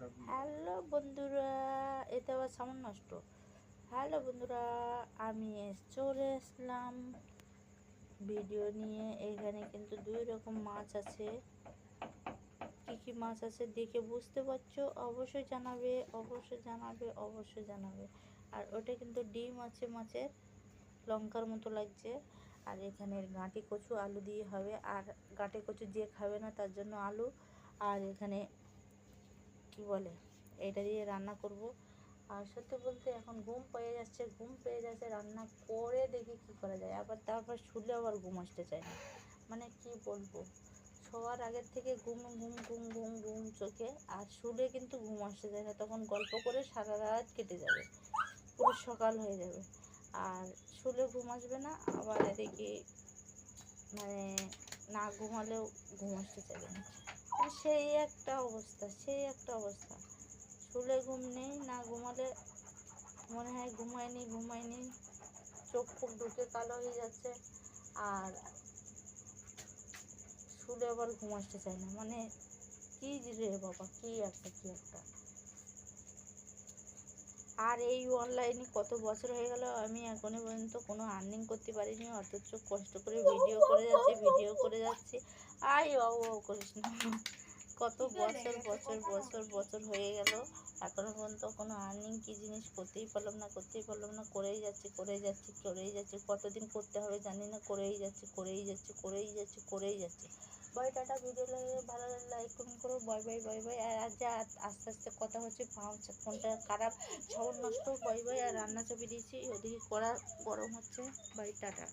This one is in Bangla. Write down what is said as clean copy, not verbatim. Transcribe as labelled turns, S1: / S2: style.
S1: হ্যালো বন্ধুরা, এতে আবার সাউন্ড নষ্ট। হ্যালো বন্ধুরা, আমি চলে আসলাম ভিডিও নিয়ে। এখানে কিন্তু দুই রকম মাছ আছে। কি কি মাছ আছে দেখে বুঝতে পারছো? অবশ্যই জানাবে, অবশ্যই জানাবে, অবশ্যই জানাবে। আর ওটা কিন্তু ডিম আছে মাছের, লঙ্কার মতো লাগছে। আর এখানে গাঁটি কচু আলু দিয়ে হবে। আর গাঁটি কচু যে খাবে না তার জন্য আলু। আর এখানে কি বলে, এটা দিয়ে রান্না করব। আর সত্যি বলতে এখন ঘুম পেয়ে যাচ্ছে, রান্না করে দেখি কি করা যায়। আবার তারপর শুলে আবার ঘুম আসতে চায় না, মানে কি বলবো, শোয়ার আগের থেকে ঘুম ঘুম ঘুম ঘুম ঘুম চোখে। আর শুলে কিন্তু ঘুম আসতে চায় না, তখন গল্প করে সারা রাত কেটে যাবে, পুরো সকাল হয়ে যাবে। আর শুলে ঘুম আসবে না, আবার এদিকে মানে না ঘুমালেও ঘুম আসতে চাইবে না। সেই একটা অবস্থা। শুলে ঘুম নেই, না ঘুমালে মনে হয় ঘুমায়নি, চোখ খুব ঢুকে কালো হয়ে যাচ্ছে। আর শুলে আবার ঘুম আসতে চায় না, মানে কি রে বাবা, কি একটা। আর এই অনলাইনে কত বছর হয়ে গেল, আমি এখনো পর্যন্ত কোনো আর্নিং করতে পারিনি, অথচ কষ্ট করে ভিডিও করে যাচ্ছি। আই বাবু করিস না, কত বছর হয়ে গেল, এখনো পর্যন্ত কোনো আর্নিং কি জিনিস করতেই পারলাম না। করেই যাচ্ছি। কতদিন করতে হবে জানি না, করেই যাচ্ছি। By tata. ভিডিও লাগে ভালো লাগলে লাইক কমেন্ট করো। বাই। আর আজ যা আস্তে আস্তে কথা হচ্ছে, ফোনটা খারাপ, সাউন্ড নষ্ট। বাই। আর রান্না চাপিয়ে দিয়েছি, ওদিকে কড়া গরম হচ্ছে। Bye tata.